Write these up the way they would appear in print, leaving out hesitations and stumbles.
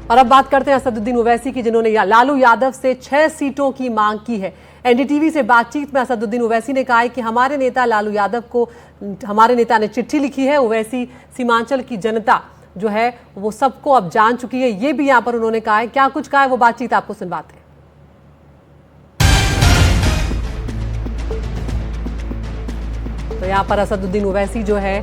और अब बात करते हैं असदुद्दीन ओवैसी की, जिन्होंने लालू यादव से 6 सीटों की मांग की है। एनडीटीवी से बातचीत में असदुद्दीन ओवैसी ने कहा है कि हमारे नेता लालू यादव को हमारे नेता ने चिट्ठी लिखी है। ओवैसी सीमांचल की जनता जो है वो सबको अब जान चुकी है, ये भी यहाँ पर उन्होंने कहा है। क्या कुछ कहा है वो बातचीत आपको सुनवाते हैं। तो यहाँ पर असदुद्दीन ओवैसी जो है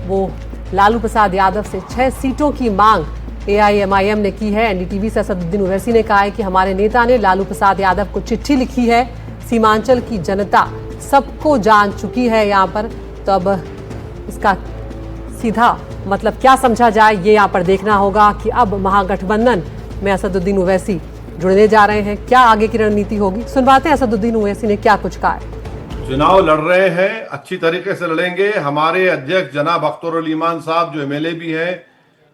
वो लालू प्रसाद यादव से 6 सीटों की मांग एआईएमआईएम ने की है। एनडीटीवी से असदुद्दीन ओवैसी ने कहा है कि हमारे नेता ने लालू प्रसाद यादव को चिट्ठी लिखी है, सीमांचल की जनता सबको जान चुकी है यहाँ पर। तो अब इसका सीधा मतलब क्या समझा जाए, ये यहाँ पर देखना होगा कि अब महागठबंधन में असदुद्दीन ओवैसी जुड़ने जा रहे हैं। क्या आगे की रणनीति होगी, सुनवाते हैं असदुद्दीन ओवैसी ने क्या कुछ कहा है। चुनाव लड़ रहे हैं, अच्छी तरीके से लड़ेंगे। हमारे अध्यक्ष जनाब अख्तर उल ईमान साहब जो एमएलए भी हैं,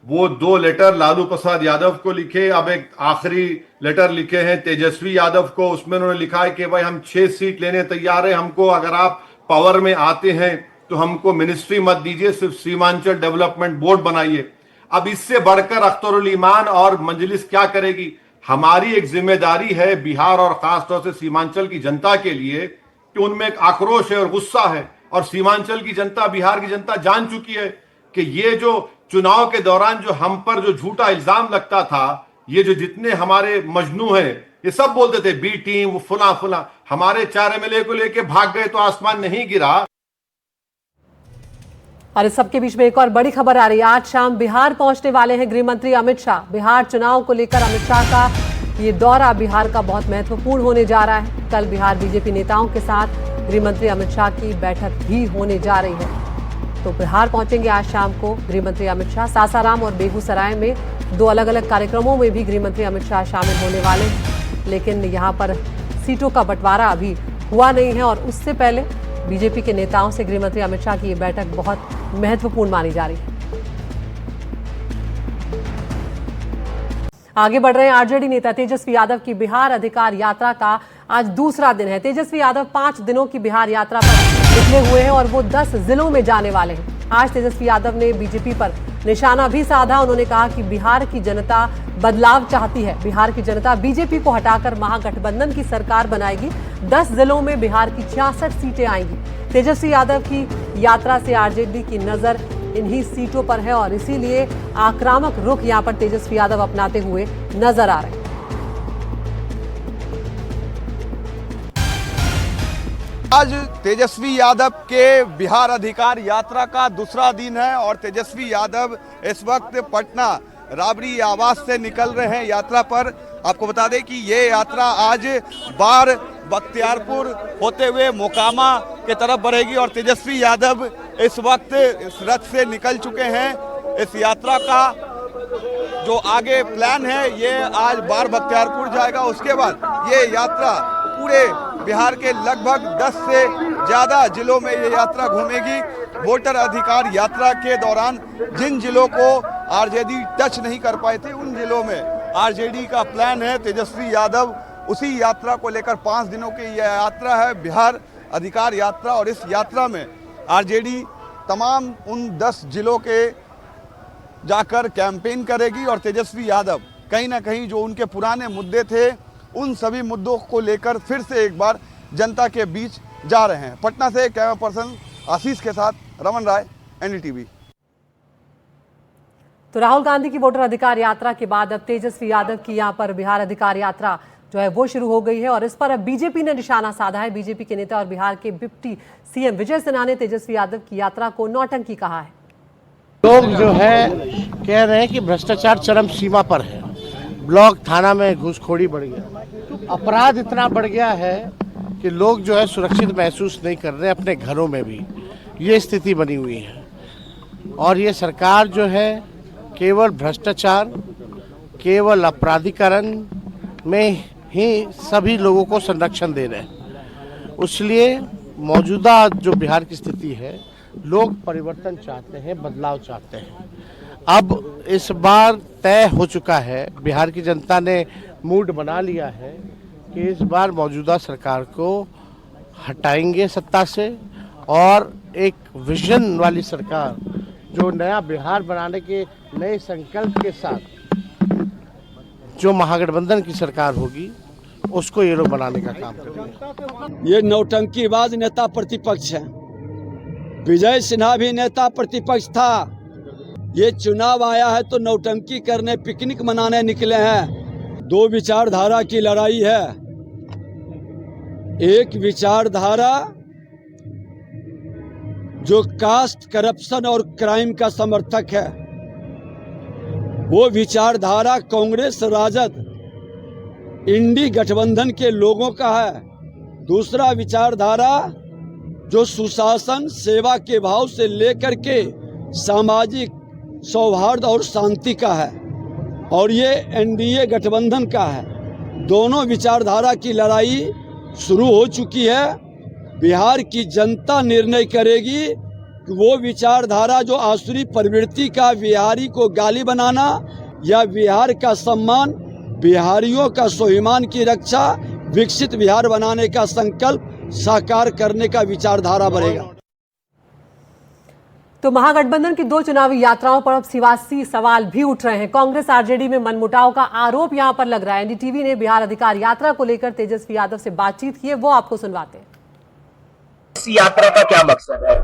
वो 2 लेटर लालू प्रसाद यादव को लिखे। अब एक आखिरी लेटर लिखे हैं तेजस्वी यादव को। उसमें उन्होंने लिखा है कि भाई हम 6 सीट लेने तैयार हैं, हमको अगर आप पावर में आते हैं तो हमको मिनिस्ट्री मत दीजिए, सिर्फ सीमांचल डेवलपमेंट बोर्ड बनाइए। अब इससे बढ़कर अख्तर उल ईमान और मजलिस क्या करेगी? हमारी एक जिम्मेदारी है बिहार और खासतौर से सीमांचल की जनता के लिए कि उनमें एक आक्रोश है और गुस्सा है, और सीमांचल की जनता, बिहार की जनता जान चुकी है कि ये जो चुनाव के दौरान जो हम पर जो झूठा इल्जाम लगता था, ये जो जितने हमारे मजनू हैं ये सब बोलते थे बी टीम वो फुला फुला, हमारे 4 एमएलए को लेके भाग गए तो आसमान नहीं गिरा। और इस सबके बीच में एक और बड़ी खबर आ रही है। आज शाम बिहार पहुंचने वाले हैं गृह मंत्री अमित शाह। बिहार चुनाव को लेकर अमित शाह का ये दौरा बिहार का बहुत महत्वपूर्ण होने जा रहा है। कल बिहार बीजेपी नेताओं के साथ गृह मंत्री अमित शाह की बैठक भी होने जा रही है। तो बिहार पहुंचेंगे आज शाम को गृह मंत्री अमित शाह। सासाराम और बेगूसराय में 2 अलग अलग कार्यक्रमों में भी गृह मंत्री अमित शाह शामिल होने वाले हैं। लेकिन यहाँ पर सीटों का बंटवारा अभी हुआ नहीं है, और उससे पहले बीजेपी के नेताओं से गृह मंत्री अमित शाह की ये बैठक बहुत महत्वपूर्ण मानी जा रही है। आगे बढ़ रहे हैं। आरजेडी नेता तेजस्वी यादव की बिहार अधिकार यात्रा का आज दूसरा दिन है। तेजस्वी यादव 5 दिनों की बिहार यात्रा पर निकले हुए हैं और वो 10 जिलों में जाने वाले हैं। आज तेजस्वी यादव ने बीजेपी पर निशाना भी साधा। उन्होंने कहा कि बिहार की जनता बदलाव चाहती है। बिहार की जनता बीजेपी को हटाकर महागठबंधन की सरकार बनाएगी। 10 जिलों में बिहार की 66 सीटें आएंगी। तेजस्वी यादव की यात्रा से आरजेडी की नजर इन्हीं सीटों पर है, और इसीलिए आक्रामक रुख यहां पर तेजस्वी यादव अपनाते हुए नजर आ रहे हैं। आज तेजस्वी यादव के बिहार अधिकार यात्रा का दूसरा दिन है, और तेजस्वी यादव इस वक्त पटना राबड़ी आवास से निकल रहे हैं यात्रा पर। आपको बता दें कि ये यात्रा आज बार बख्तियारपुर होते हुए मोकामा के तरफ बढ़ेगी, और तेजस्वी यादव इस वक्त इस रथ से निकल चुके हैं। इस यात्रा का जो आगे प्लान है ये आज बार बख्तियारपुर जाएगा। उसके बाद ये यात्रा पूरे बिहार के लगभग 10 से ज़्यादा जिलों में ये यात्रा घूमेगी। वोटर अधिकार यात्रा के दौरान जिन जिलों को आरजेडी टच नहीं कर पाए थे, उन जिलों में आरजेडी का प्लान है। तेजस्वी यादव उसी यात्रा को लेकर 5 दिनों की यह यात्रा है, बिहार अधिकार यात्रा, और इस यात्रा में आरजेडी तमाम उन 10 जिलों के जाकर कैंपेन करेगी। और तेजस्वी यादव कहीं ना कहीं जो उनके पुराने मुद्दे थे, उन सभी मुद्दों को लेकर फिर से एक बार जनता के बीच जा रहे हैं। पटना से कैमरा पर्सन आशीष के साथ रमन राय, एनडीटीवी। तो राहुल गांधी की वोटर अधिकार यात्रा के बाद अब तेजस्वी यादव की यहां पर बिहार अधिकार यात्रा जो है वो शुरू हो गई है, और इस पर अब बीजेपी ने निशाना साधा है। बीजेपी के नेता और बिहार के डिप्टी सीएम विजय सिन्हा ने तेजस्वी यादव की यात्रा को नौटंकी कहा है। लोग जो है कह रहे हैं कि भ्रष्टाचार चरम सीमा पर है। ब्लॉक थाना में घूसखोरी बढ़ गया, अपराध इतना बढ़ गया है कि लोग जो है सुरक्षित महसूस नहीं कर रहे। अपने घरों में भी ये स्थिति बनी हुई है, और ये सरकार जो है केवल भ्रष्टाचार, केवल अपराधीकरण में ही सभी लोगों को संरक्षण दे रहे हैं। इसलिए मौजूदा जो बिहार की स्थिति है, लोग परिवर्तन चाहते हैं, बदलाव चाहते हैं। अब इस बार तय हो चुका है, बिहार की जनता ने मूड बना लिया है कि इस बार मौजूदा सरकार को हटाएंगे सत्ता से, और एक विजन वाली सरकार जो नया बिहार बनाने के नए संकल्प के साथ जो महागठबंधन की सरकार होगी उसको ये लोग बनाने का काम करेंगे। ये नौटंकीबाज नेता प्रतिपक्ष है। विजय सिन्हा भी नेता प्रतिपक्ष था। ये चुनाव आया है तो नौटंकी करने, पिकनिक मनाने निकले हैं। दो विचारधारा की लड़ाई है। एक विचारधारा जो कास्ट करप्शन और क्राइम का समर्थक है, वो विचारधारा कांग्रेस राजद इंडी गठबंधन के लोगों का है। दूसरा विचारधारा जो सुशासन, सेवा के भाव से लेकर के सामाजिक सौहार्द और शांति का है, और ये एनडीए गठबंधन का है। दोनों विचारधारा की लड़ाई शुरू हो चुकी है। बिहार की जनता निर्णय करेगी कि वो विचारधारा जो आसुरी प्रवृत्ति का बिहारी को गाली बनाना, या बिहार का सम्मान, बिहारियों का स्वाभिमान की रक्षा, विकसित बिहार बनाने का संकल्प साकार करने का विचारधारा बढ़ेगा। तो महागठबंधन की 2 चुनावी यात्राओं पर अब सियासी सवाल भी उठ रहे हैं। कांग्रेस आरजेडी में मनमुटाव का आरोप यहां पर लग रहा है। एनडीटीवी ने बिहार अधिकार यात्रा को लेकर तेजस्वी यादव से बातचीत की है, वो आपको सुनवाते हैं। इस यात्रा का क्या मकसद है?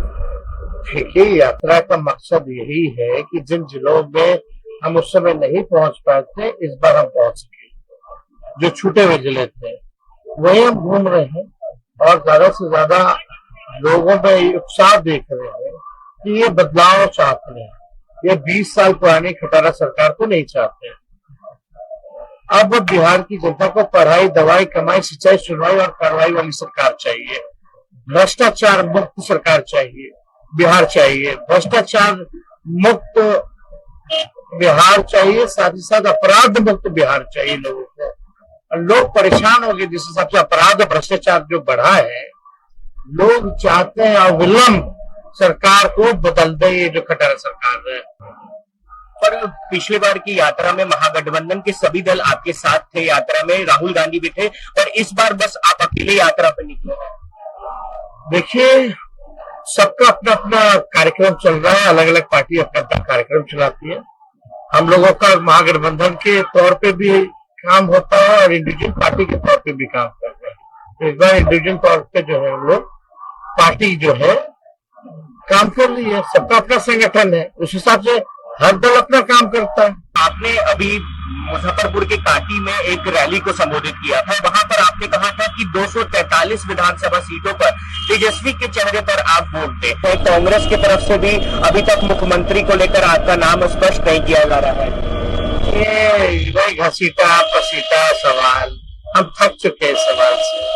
देखिए, यात्रा का मकसद यही है कि जिन जिलों में हम उस समय नहीं पहुंच पाए थे, इस बार हम पहुंच सके। जो छूटे हुए जिले थे वही हम घूम रहे हैं, और ज्यादा से ज्यादा लोगों में उत्साह देख रहे हैं कि ये बदलाव चाहते हैं। ये 20 साल पुरानी खटारा सरकार को नहीं चाहते। अब बिहार की जनता को पढ़ाई, दवाई, कमाई, सिंचाई, सुनवाई और कार्रवाई वाली सरकार चाहिए। भ्रष्टाचार मुक्त सरकार चाहिए, बिहार चाहिए। भ्रष्टाचार मुक्त बिहार चाहिए, साथ ही साथ अपराध मुक्त बिहार चाहिए लोगों को। और लोग परेशान हो गए जिस हिसाब से अपराध और भ्रष्टाचार जो बढ़ा है। लोग चाहते हैं अविलंब सरकार को बदल दे, ये जो खटारा सरकार है। पर पिछली बार की यात्रा में महागठबंधन के सभी दल आपके साथ थे, यात्रा में राहुल गांधी भी थे, और इस बार बस आप अकेले यात्रा पर निकले हैं। देखिए, सबका अपना अपना कार्यक्रम चल रहा है। अलग अलग पार्टी अपना अपना कार्यक्रम चलाती है। हम लोगों का महागठबंधन के तौर पे भी काम होता है और इंडिविजुअल पार्टी के तौर पे भी काम करते हैं। इस बार इंडिविजुअल तौर पे जो है हम लोग पार्टी जो है काम कर रही है। सबका अपना संगठन है, उस हिसाब से हर दल अपना काम करता है। आपने अभी मुजफ्फरपुर के काटी में एक रैली को संबोधित किया था। वहां पर आपने कहा था कि 243 विधानसभा सीटों पर तेजस्वी के चेहरे पर आप वोट दें। तो कांग्रेस की तरफ से भी अभी तक मुख्यमंत्री को लेकर आपका नाम स्पष्ट नहीं किया जा रहा है। ये वही घसीटा पसीटा सवाल, हम थक चुके हैं इस सवाल से।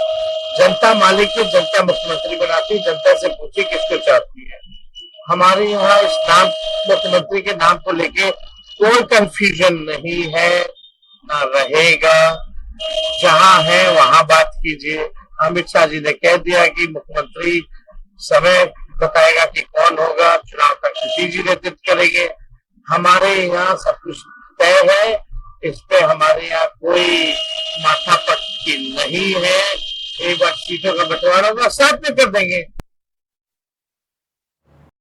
जनता मालिक है, जनता मुख्यमंत्री बनाती है। जनता से पूछिए किसको चाहती है। हमारे यहाँ इस नाम, मुख्यमंत्री के नाम को लेके कोई कंफ्यूजन नहीं है, ना रहेगा। जहां है वहां बात कीजिए। अमित शाह जी ने कह दिया कि मुख्यमंत्री समय बताएगा कि कौन होगा, चुनाव का किसी जी नेतृत्व करेंगे। हमारे यहाँ सब कुछ तय है, इस पे हमारे यहाँ कोई माथापच्ची नहीं है। एक बार सीटों का बंटवारा होगा, साथ में कर देंगे।